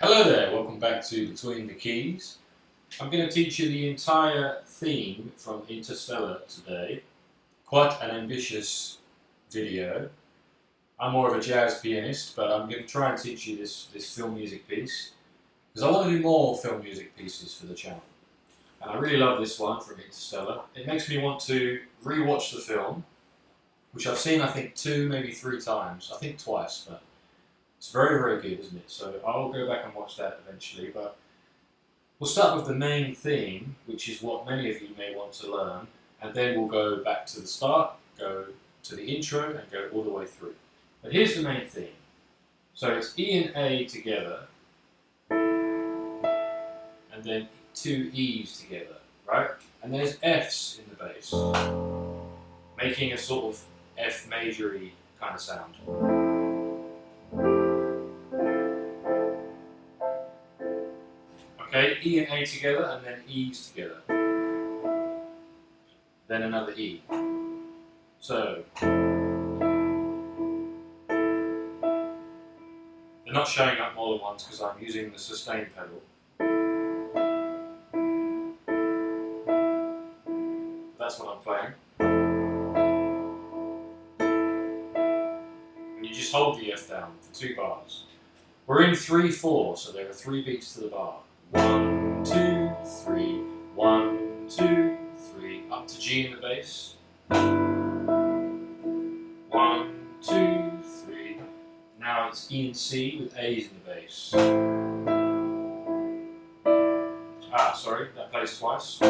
Hello there, welcome back to Between the Keys. I'm going to teach you the entire theme from Interstellar today. Quite an ambitious video. I'm more of a jazz pianist, but I'm going to try and teach you this film music piece because I want to do more film music pieces for the channel. And I really love this one from Interstellar. It makes me want to re-watch the film, which I've seen I think 2, maybe 3 times. I think twice, but it's very, very good, isn't it? So I'll go back and watch that eventually, but we'll start with the main theme, which is what many of you may want to learn, and then we'll go back to the start, go to the intro, and go all the way through. But here's the main theme. So it's E and A together, and then 2 E's together, right? And there's F's in the bass, making a sort of F major-y kind of sound. Okay, E and A together, and then E's together. Then another E. So, they're not showing up more than once because I'm using the sustain pedal. That's what I'm playing. And you just hold the F down for 2 bars. We're in 3/4, so there are 3 beats to the bar. 1, 2, 3, 1, 2, 3, up to G in the bass. 1, 2, 3. Now it's E and C with A's in the bass. Sorry, that plays twice.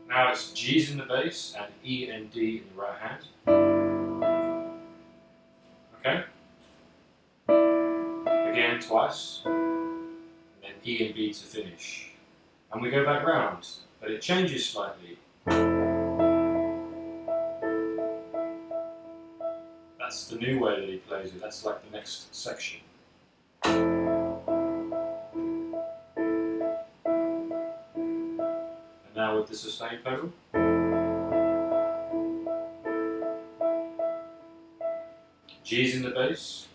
Now it's G's in the bass and E and D in the right hand. Okay? Again twice, and then E and B to finish. And we go back round, but it changes slightly. That's the new way that he plays it, that's like the next section. And now with the sustain pedal. G's in the bass.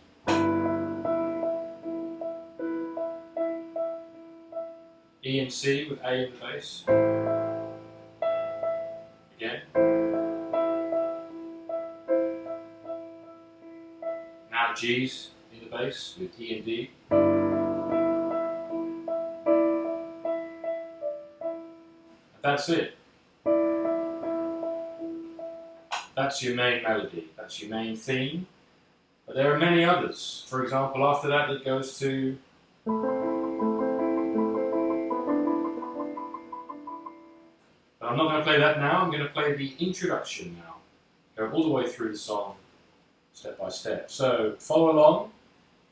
E and C with A in the bass. Again. Now G's in the bass with E and D. And that's it. That's your main melody, that's your main theme. But there are many others. For example, after that it goes to but I'm not going to play that now, I'm going to play the introduction now. Go all the way through the song, step by step. So, follow along,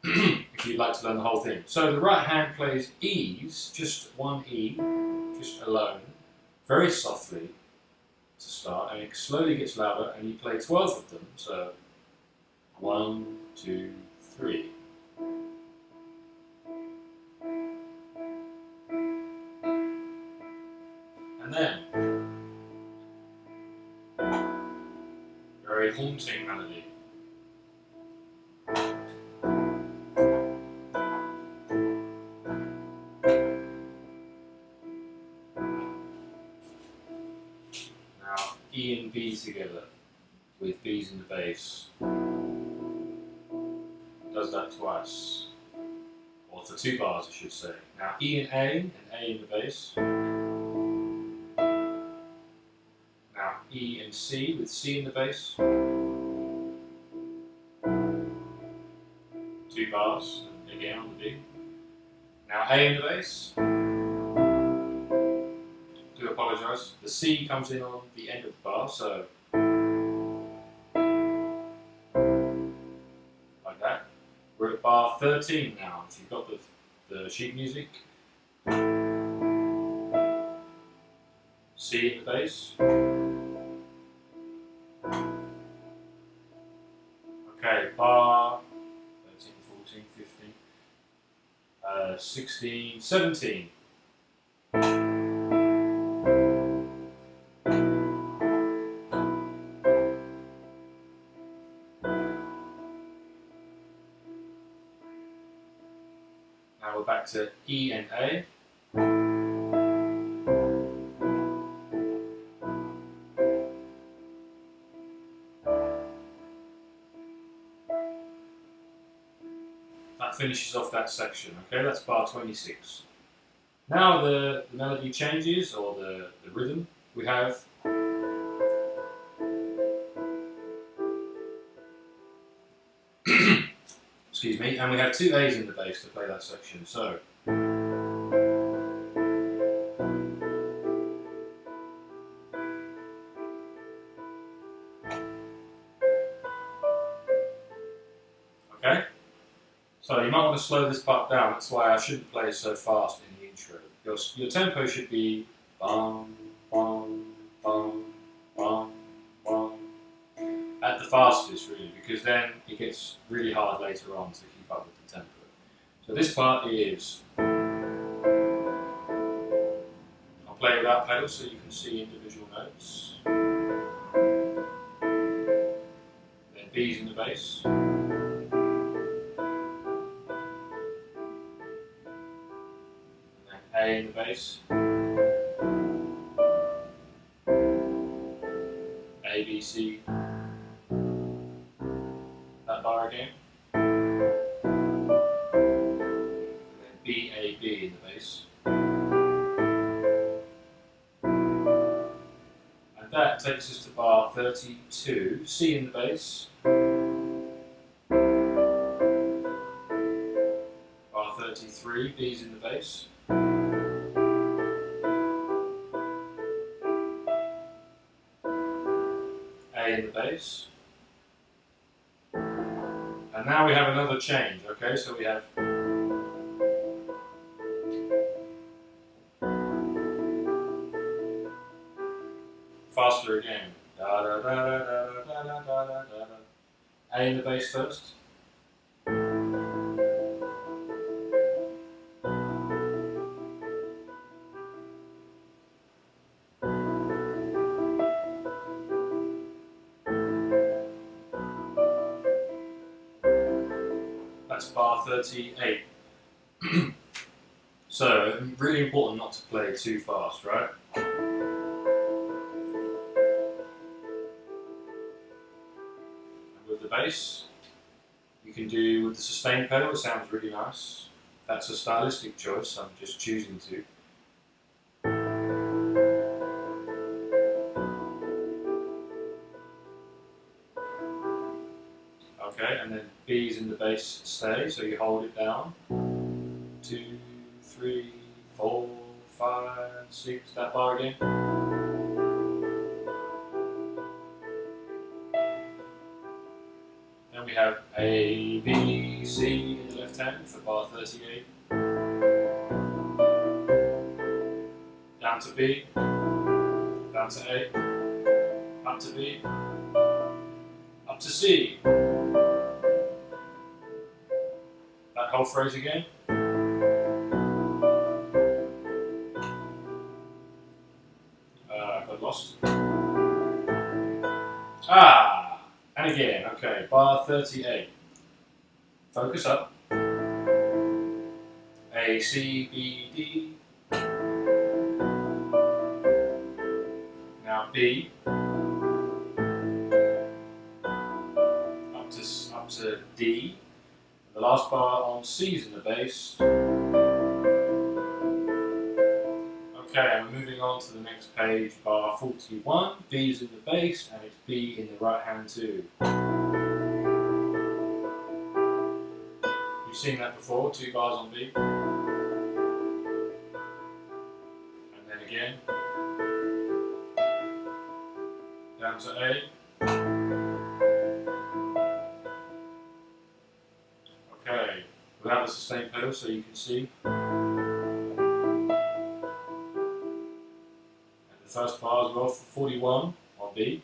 if you'd like to learn the whole thing. So, the right hand plays E's, just 1 E, just alone, very softly to start, and it slowly gets louder, and you play 12 of them, so 1, 2, 3. And then, very haunting melody. Now, E and B together, with B's in the bass. Does that twice. Or for 2 bars, I should say. Now, E and A in the bass. E and C with C in the bass. 2 bars, again on the B. Now A in the bass. Do apologise. The C comes in on the end of the bar, so like that. We're at bar 13 now, if you've got the sheet music. C in the bass. Okay, bar 13, 14, 15, 16, 17. Now we're back to E and A. That finishes off that section, okay? That's bar 26. Now the melody changes, or the rhythm. We have excuse me, and we have two A's in the bass to play that section. So okay? So you might want to slow this part down, that's why I shouldn't play so fast in the intro. Your tempo should be bum, bum, bum, bum, bum, at the fastest really, because then it gets really hard later on to keep up with the tempo. So this part is, I'll play without pedals so you can see individual notes. Then B's in the bass. A in the bass, A, B, C, that bar again, and then B, A, B in the bass, and that takes us to bar 32, C in the bass, bar 33, B's in the bass, A in the bass, and now we have another change, okay, so we have faster again, da da da da da da da da da da. A in the bass first, that's bar 38. So, really important not to play too fast, right? And with the bass, you can do with the sustain pedal, it sounds really nice. That's a stylistic choice, I'm just choosing to. Okay, and then B's in the bass stay, so you hold it down. 2, 3, 4, 5, 6, that bar again. Then we have A, B, C in the left hand for bar 38. Down to B, down to A, up to B, up to C. That whole phrase again. Got lost. And again, okay, bar 38. Focus up. A, C, B, D. Now B. Up to D. The last bar on C's in the bass. Okay, and we're moving on to the next page, bar 41. B's in the bass, and it's B in the right hand too. You've seen that before, 2 bars on B. And then again. Down to A. Okay, without the sustain pedal so you can see. The first bar as well for 41 on B.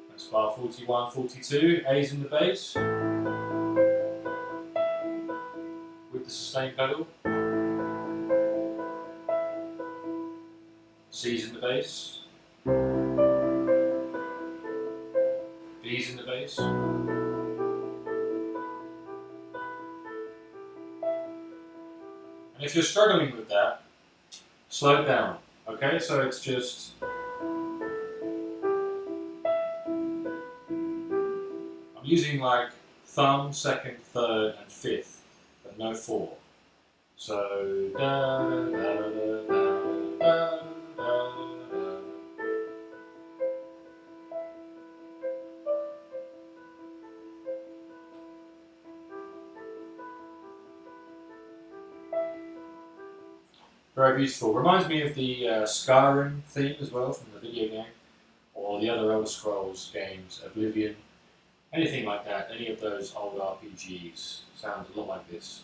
That's bar 41, 42, A's in the bass with the sustain pedal. C's in the bass. in the bass. And if you're struggling with that, slow it down. Okay, so it's just I'm using like thumb, second, third, and fifth, but no 4. So da da da da da da da. Very beautiful. Reminds me of the Skyrim theme as well from the video game, or the other Elder Scrolls games, Oblivion, anything like that. Any of those old RPGs sound a lot like this.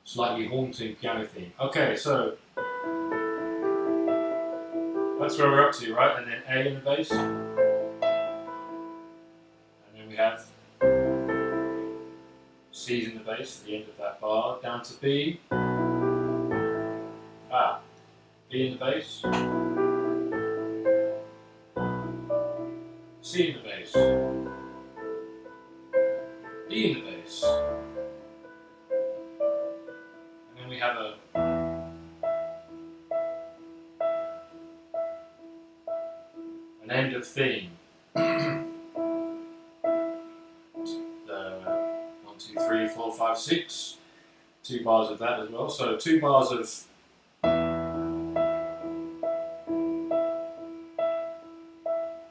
Slightly haunting piano theme. Okay, so that's where we're up to, right? And then A in the bass, and then we have C's in the bass at the end of that bar, down to B. B in the bass, C in the bass, D in the bass, and then we have an end of theme. The 1, 2, 3, 4, 5, 6, 2 bars of that as well. So 2 bars of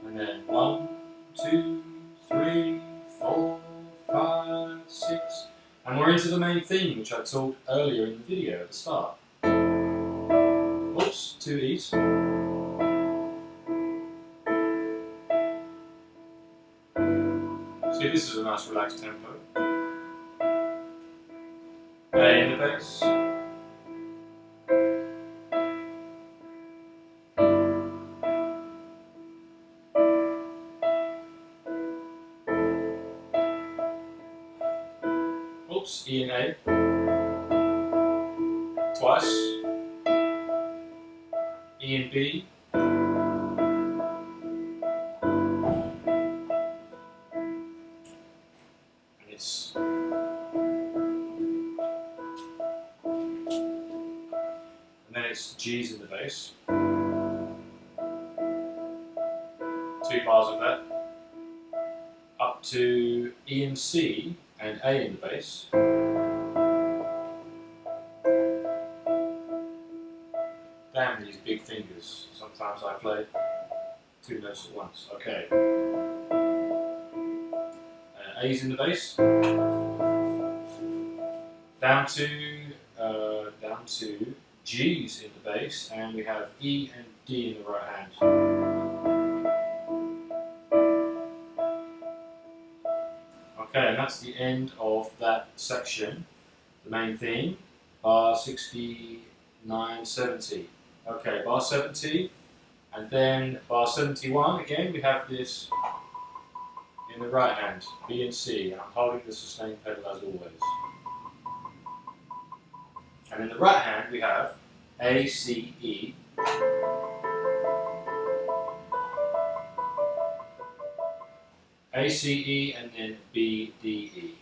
and then 1, 2, 3, 4, 5, 6, and we're into the main theme, which I told earlier in the video at the start. Oops, 2 E's. See, this is a nice relaxed tempo. A in the bass. Oops, E and A. Twice. E and B. And it's then it's G's in the bass. 2 bars of that. Up to E and C and A in the bass. Damn these big fingers. Sometimes I play 2 notes at once. Okay. A's in the bass. Down to G's in the bass, and we have E and D in the right hand. Okay, and that's the end of that section, the main theme, bar 69, 70. Okay, bar 70, and then bar 71, again we have this in the right hand, B and C, and I'm holding the sustain pedal as always. And in the right hand we have A, C, E, A, C, E, and then B, D, E.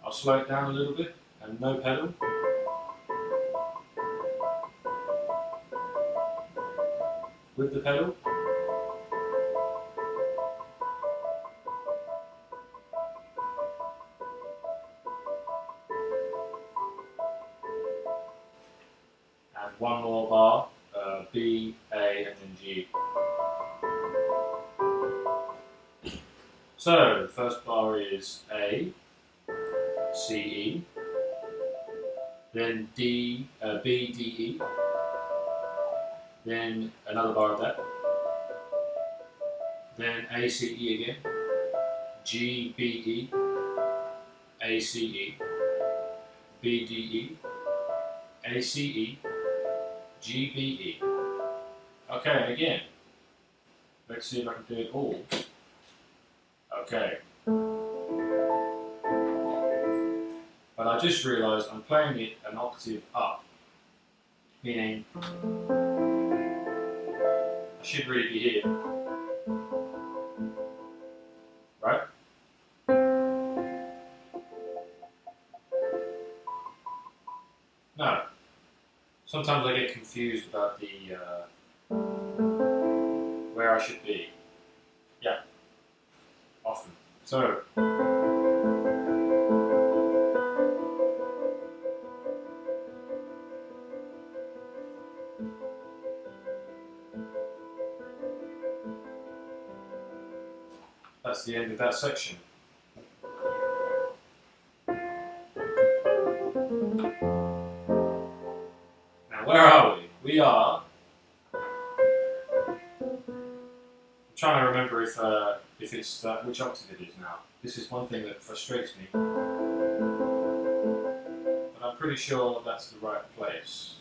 I'll slow it down a little bit, and no pedal. With the pedal. And one more bar, B, A, and then G. So, the first bar is A, C, E, then D, B, D, E, then another bar of that, then A, C, E again, G, B, E, A, C, E, B, D, E, A, C, E, G, B, E. Okay, and again, let's see if I can do it all. Okay. But I just realised I'm playing it an octave up. meaning I should really be here, right? No. Sometimes I get confused about the where I should be. Yeah, often. So that's the end of that section. Now where are we? We are. I'm trying to remember if it's which octave it is now. This is one thing that frustrates me. But I'm pretty sure that's the right place.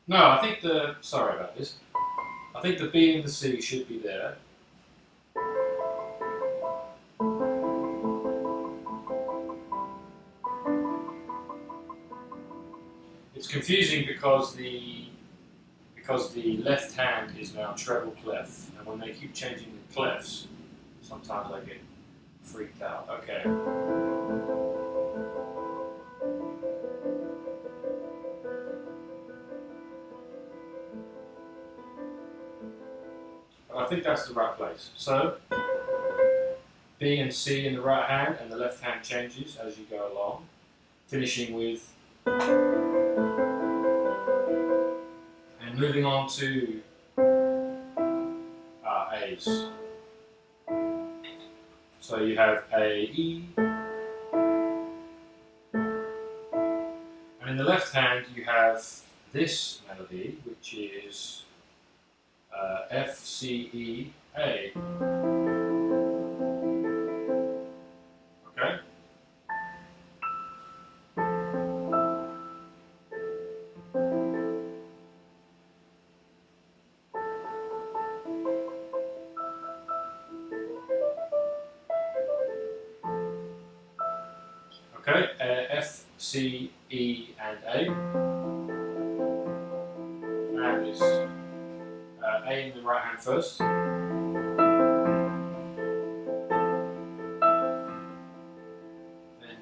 No, I think sorry about this. I think the B and the C should be there. It's confusing because the left hand is now treble clef, and when they keep changing the clefs, sometimes I get freaked out. Okay. I think that's the right place. So, B and C in the right hand, and the left hand changes as you go along, finishing with, and moving on to A's. So you have A, E, and in the left hand you have this melody, which is F, C, E, A. Okay? Okay, F, C, E, and A. And it's A in the right hand first. Then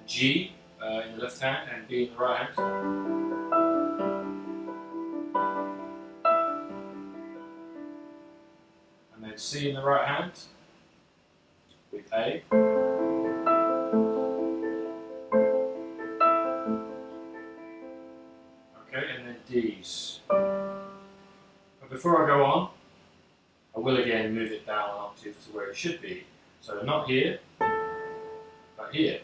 G in the left hand and B in the right hand. And then C in the right hand with A. Okay, and then D's. But before I go on, I will again move it down an octave to where it should be. So not here, but here.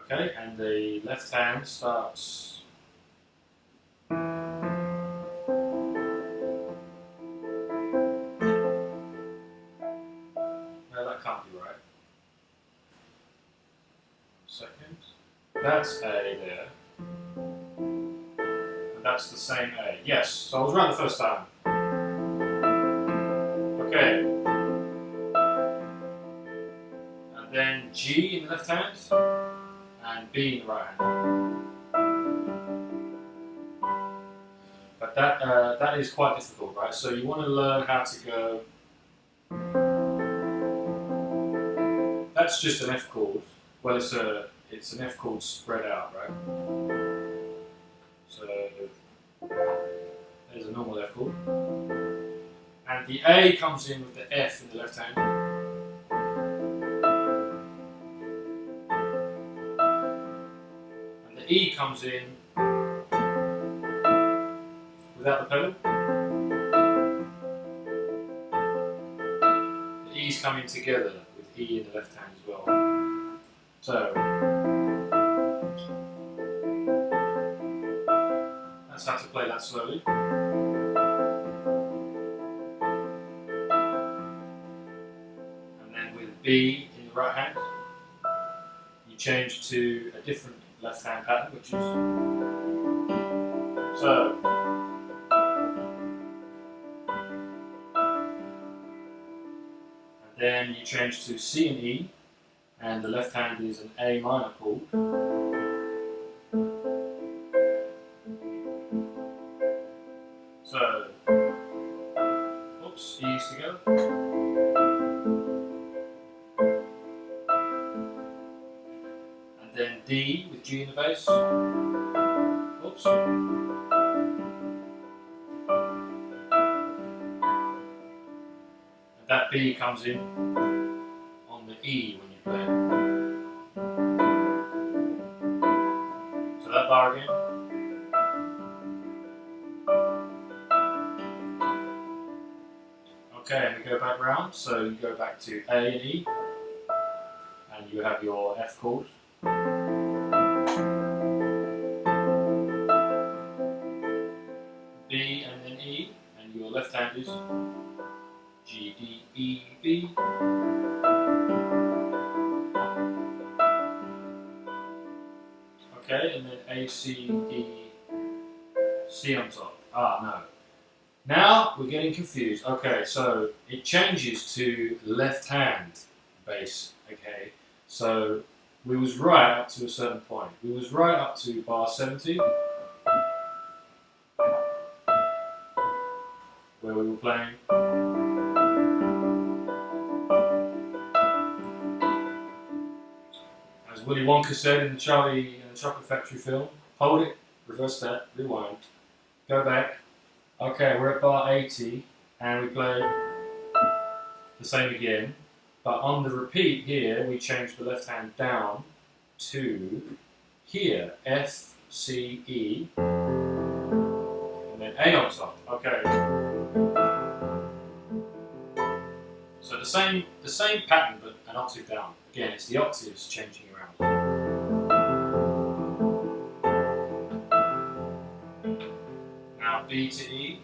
Okay, and the left hand starts. No, that can't be right. 1 second. That's A there. That's the same A. Yes, so I was right the first time. Okay. And then G in the left hand and B in the right hand. But that is quite difficult, right? So you want to learn how to go. That's just an F chord. Well, it's an F chord spread out, right? So there's a normal F chord. And the A comes in with the F in the left hand. And the E comes in without the pedal. The E's coming together with E in the left hand as well. So that's how to play that slowly. And then with B in the right hand, you change to a different left hand pattern, which is so. And then you change to C and E, and the left hand is an A minor chord. So, oops, E's together. And then D with G in the bass. Oops. And that B comes in on the E when you play it. So that bar again. Okay, and we go back round, so you go back to A and E, and you have your F chord. B and then E, and your left hand is G, D, E, B. Okay, and then A, C, D, C on top. Ah, no. Now we're getting confused. Okay, so it changes to left hand bass. Okay, so we was right up to a certain point. We was right up to bar 70, where we were playing. As Willy Wonka said in the Charlie and the Chocolate Factory film, hold it, reverse that, rewind, go back. Okay, we're at bar 80, and we play the same again, but on the repeat here, we change the left hand down to here, F, C, E, and then A on top. Okay. So the same pattern, but an octave down. Again, it's the octaves changing around. Now B to E.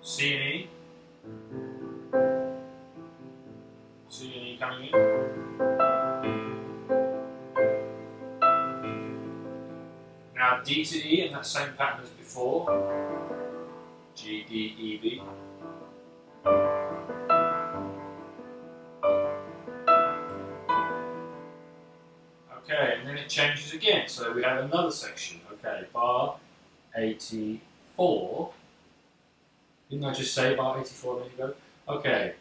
C and E. C and E coming in. Now D to E in that same pattern as before. G, D, E, B. Okay, and then it changes again. So we have another section. Okay, bar 84. Didn't I just say bar 84 a minute ago? Okay,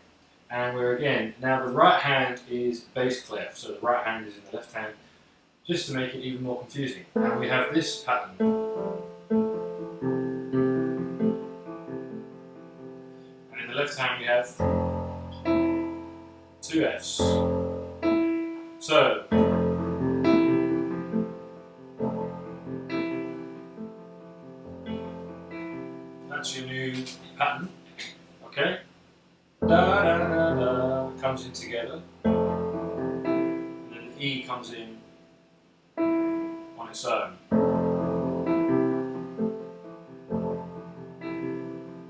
and we're again. Now the right hand is bass clef, so the right hand is in the left hand, just to make it even more confusing. And we have this pattern. And in the left hand we have two Fs. So, that's your new pattern, okay? Da da da da comes in together, and then the E comes in on its own.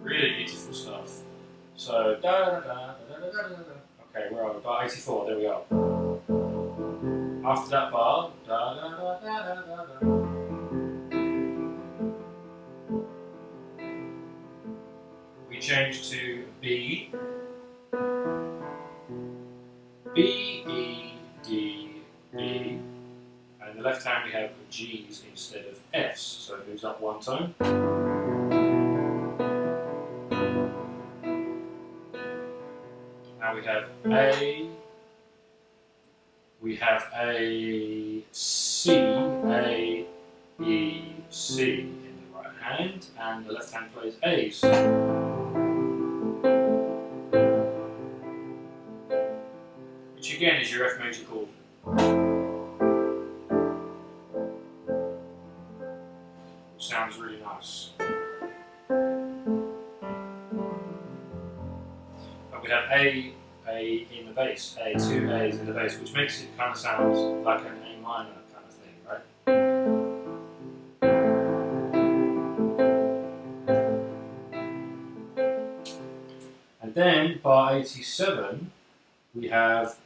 Really beautiful stuff. So da da da da da da da da. Okay, where are we? Bar 84. There we go. After that bar, da da da da da da da. We change to B, B, E, D, B, and in the left hand we have G's instead of F's, so it moves up one tone. Now we have A, we have A, C, A, E, C in the right hand, and the left hand plays A's. Which again is your F major chord. Which sounds really nice. But we have A in the bass, two A's in the bass, which makes it kind of sound like an A minor kind of thing, right? And then bar 87, we have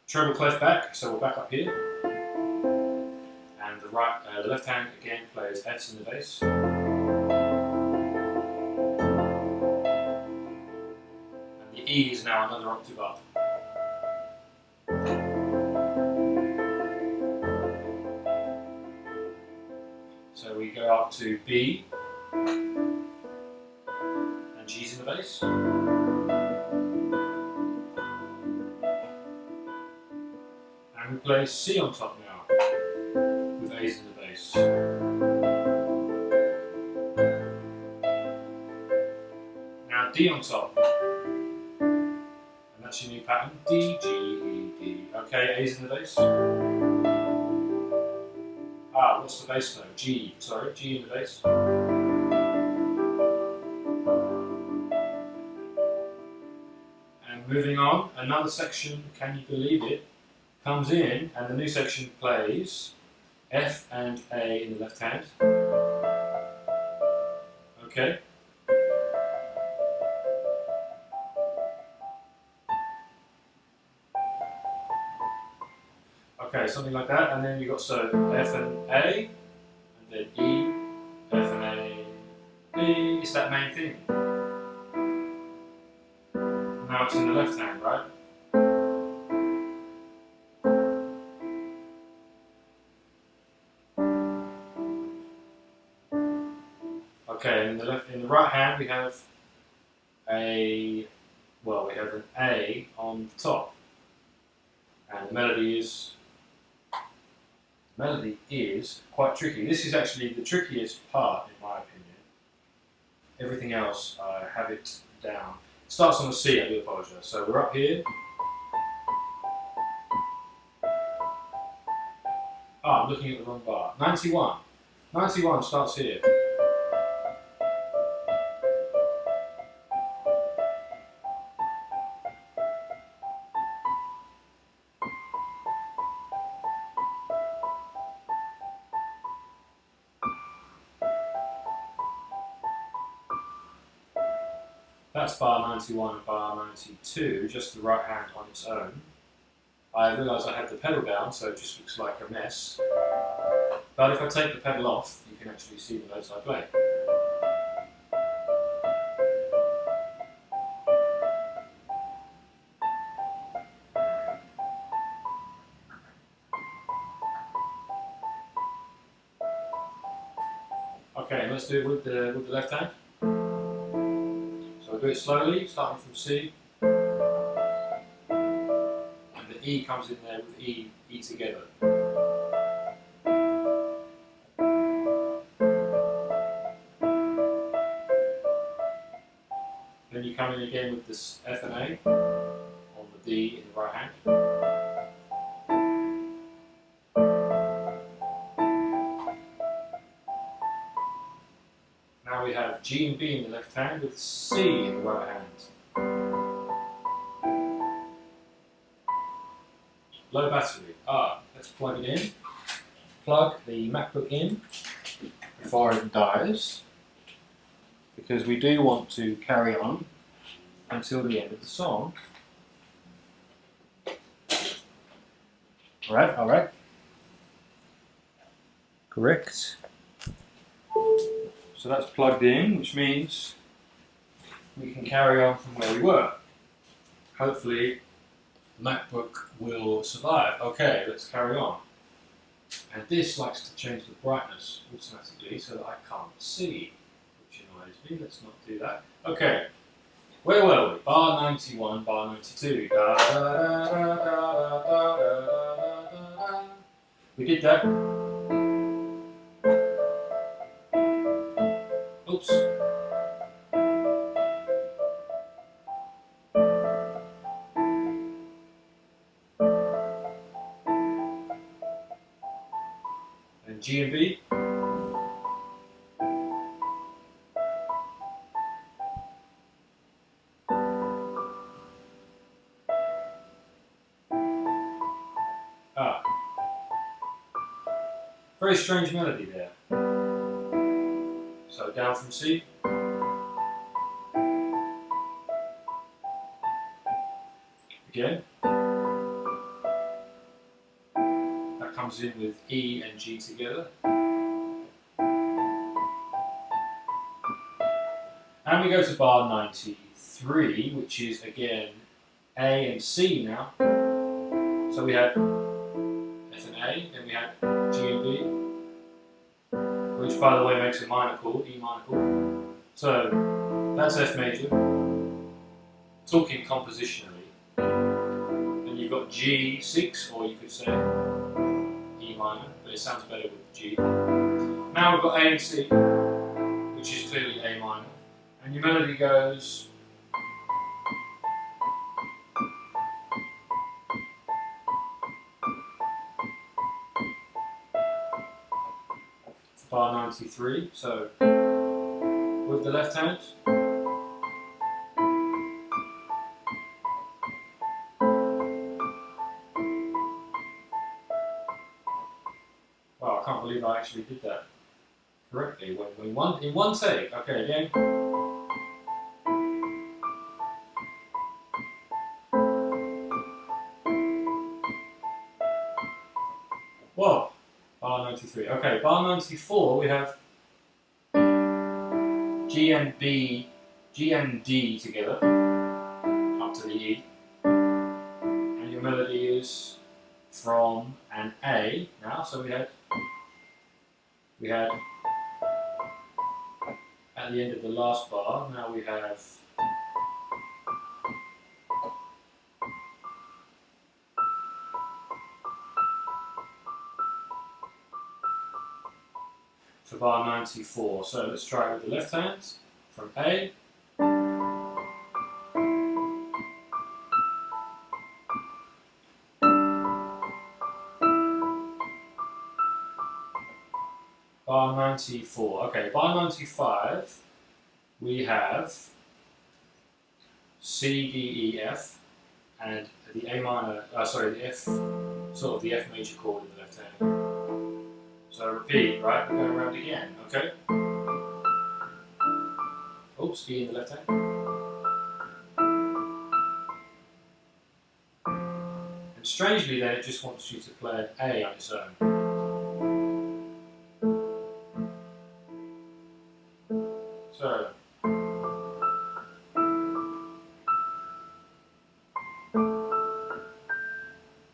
treble clef back, so we're back up here, and the left hand again plays F's in the bass, E is now another octave up. So we go up to B, and G's in the bass. And we play C on top now, with A's in the bass. Now D on top. And that's your new pattern. D, G, E, D. Okay, A's in the bass. Ah, what's the bass note? G, sorry, G in the bass. And moving on, another section, can you believe it, comes in, and the new section plays F and A in the left hand. Okay. Okay, something like that, and then you got so F and A, and then E, F and A, B. It's that main thing. Now it's in the left hand, right? Okay, in the right hand we have we have an A on the top, and the melody is quite tricky. This is actually the trickiest part, in my opinion. Everything else, I have it down. It starts on a C, I do apologise. So we're up here. Ah, I'm looking at the wrong bar. 91. 91 starts here. That's bar 91 and bar 92, just the right hand on its own. I realised I had the pedal down, so it just looks like a mess. But if I take the pedal off, you can actually see the notes I play. Okay, let's do it with the left hand. So I'll do it slowly, starting from C. And the E comes in there with E together. Then you come in again with this F and A on the D in the right hand. Now we have G and B in the left hand with C in the right hand. Low battery. Let's plug it in. Plug the MacBook in before it dies, because we do want to carry on until the end of the song. Alright. Correct. So that's plugged in, which means we can carry on from where we were. Hopefully the MacBook will survive. Okay, let's carry on. And this likes to change the brightness automatically so that I can't see, which annoys me. Let's not do that. Okay, where were we? Bar 91, bar 92. Da, da, da, da, da, da, da, da. We did that. Oops. And G and B. Very strange melody there. So down from C. Again. That comes in with E and G together. And we go to bar 93. 3, which is again A and C now. So we had F and A, then we had G and B, which by the way makes a minor chord, E minor chord. So that's F major. Talking compositionally. And you've got G6, or you could say E minor, but it sounds better with G. Now we've got A and C, which is clearly A minor. And your melody goes. Bar 93, so with the left hand. Wow, I can't believe I actually did that correctly in one take. Okay, again. Whoa, bar 93. Okay, bar 94 we have G and B, G and D together, up to the E. And your melody is from an A now, so we had at the end of the last bar, now we have for bar 94. So let's try it with the left hand from A. Bar 94. Okay, bar 95, we have C, D, E, F, and the A minor, the F, sort of the F major chord in the left hand. So repeat, right? We're going around again, okay? Oops, E in the left hand. And strangely then, it just wants you to play an A on its own. So,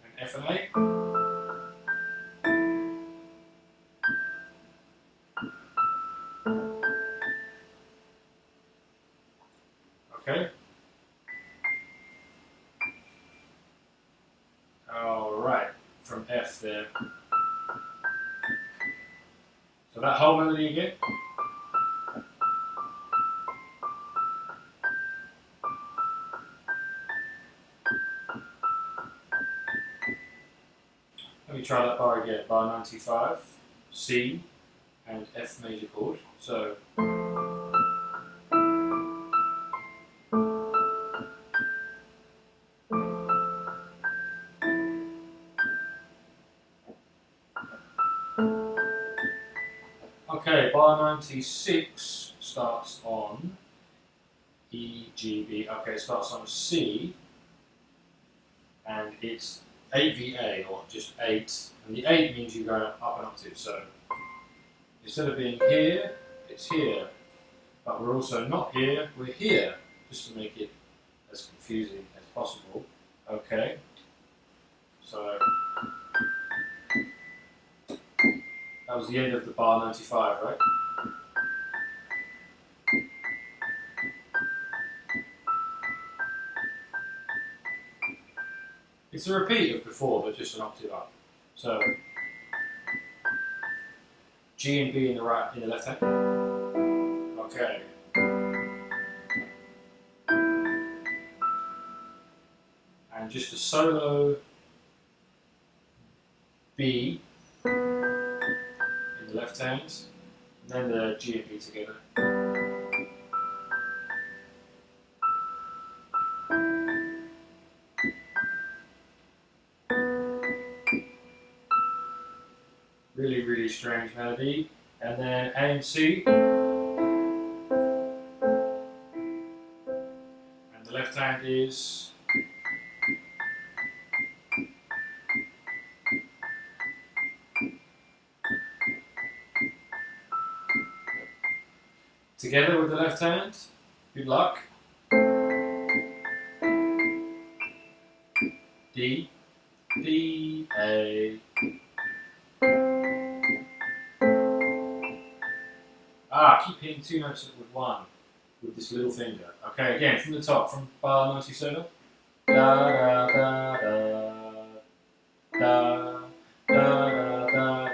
and F and A. Okay. All right, from F there. So that whole melody again. Let me try that bar again. Bar 95, C, and F major chord. So. Okay, bar 96 starts on E, G, B. Okay, it starts on C, and it's 8VA, or just 8. And the 8 means you're going up an octave, so instead of being here, it's here. But we're also not here, we're here, just to make it as confusing as possible. Okay, so that was the end of the bar 95, right? It's a repeat of before, but just an octave up. So G and B in the left hand. Okay. And just a solo B in the left hand, and then the G and B together. Really, really strange melody. And then A and C. And the left hand is together with the left hand. Good luck. D, D, A. I keep hitting two notes with one, with this little finger. Okay, again, from the top, from bar 97. Da, da, da, da, da, da, da, da, da, da, da,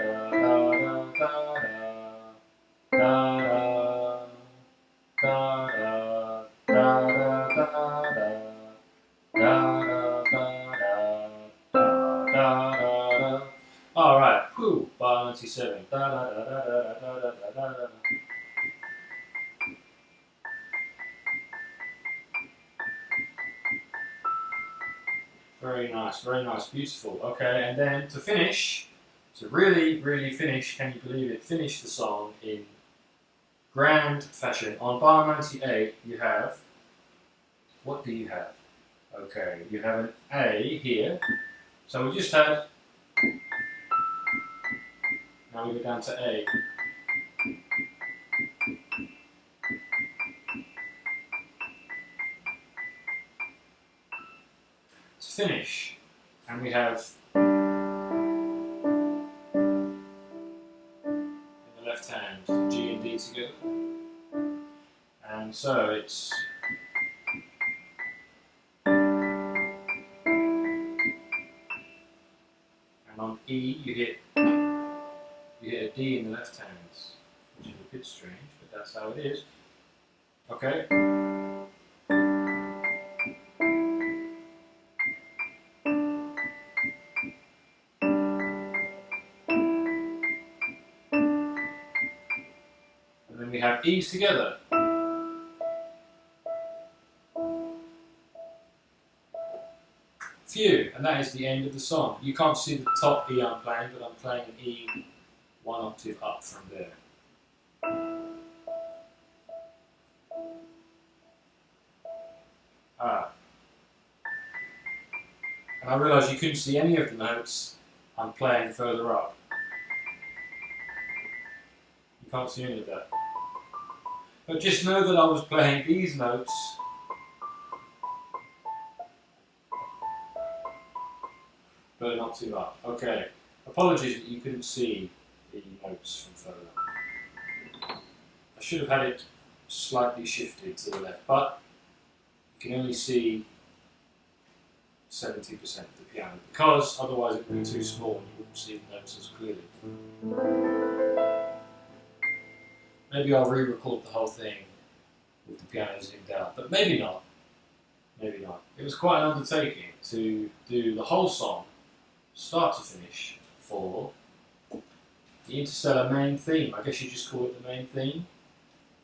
all right, whew, bar 97. Da, da, da, da, da, da, da, da, da. Very nice, beautiful. Okay, and then to finish, to really, really finish, can you believe it, finish the song in grand fashion. On bar 98, you have, what do you have? Okay, you have an A here. So we just had, now we go down to A. To finish, and we have in the left hand G and D together. And so it's and on E you hit a D in the left hand, which is a bit strange, but that's how it is. Okay. And then we have E's together. Phew, and that is the end of the song. You can't see the top E I'm playing, but I'm playing an E one octave up from there. And I realised you couldn't see any of the notes I'm playing further up. You can't see any of that. But just know that I was playing these notes but not too up. Okay. Apologies that you couldn't see the notes from further up. I should have had it slightly shifted to the left, but you can only see 70% of the piano, because otherwise it would be too small and you wouldn't see the notes as clearly. Maybe I'll re-record the whole thing with the piano zoomed out, but maybe not. Maybe not. It was quite an undertaking to do the whole song, start to finish, for the Interstellar main theme. I guess you just call it the main theme.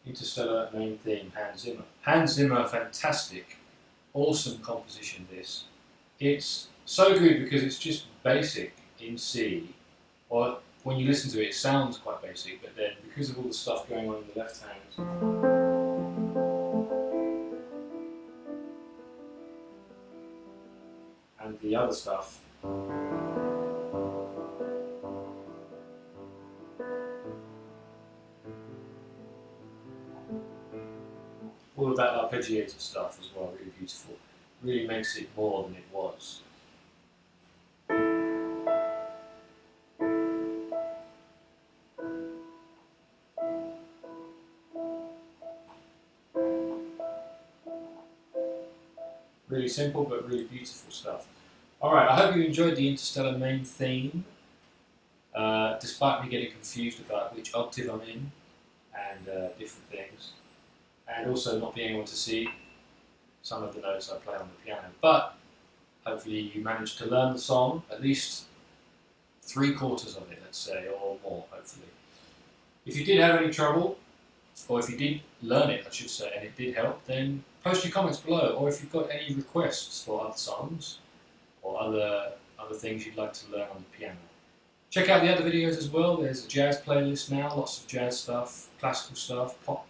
Interstellar main theme, Hans Zimmer. Hans Zimmer, fantastic, awesome composition this. It's so good because it's just basic in C, or when you listen to it, it sounds quite basic, but then because of all the stuff going on in the left hand, and the other stuff, all of that arpeggiated stuff as well, really beautiful. Really makes it more than it was. Really simple but really beautiful stuff. Alright, I hope you enjoyed the Interstellar main theme, despite me getting confused about which octave I'm in and different things, and also not being able to see some of the notes I play on the piano. But hopefully you managed to learn the song, at least 3/4 of it, let's say, or more, hopefully. If you did have any trouble, or if you did learn it, I should say, and it did help, then post your comments below, or if you've got any requests for other songs, or other things you'd like to learn on the piano. Check out the other videos as well. There's a jazz playlist now, lots of jazz stuff, classical stuff, pop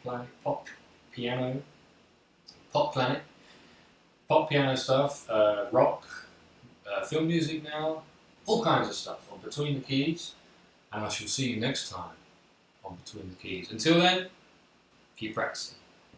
piano stuff, rock, film music now, all kinds of stuff on Between the Keys, and I shall see you next time on Between the Keys. Until then, keep practicing.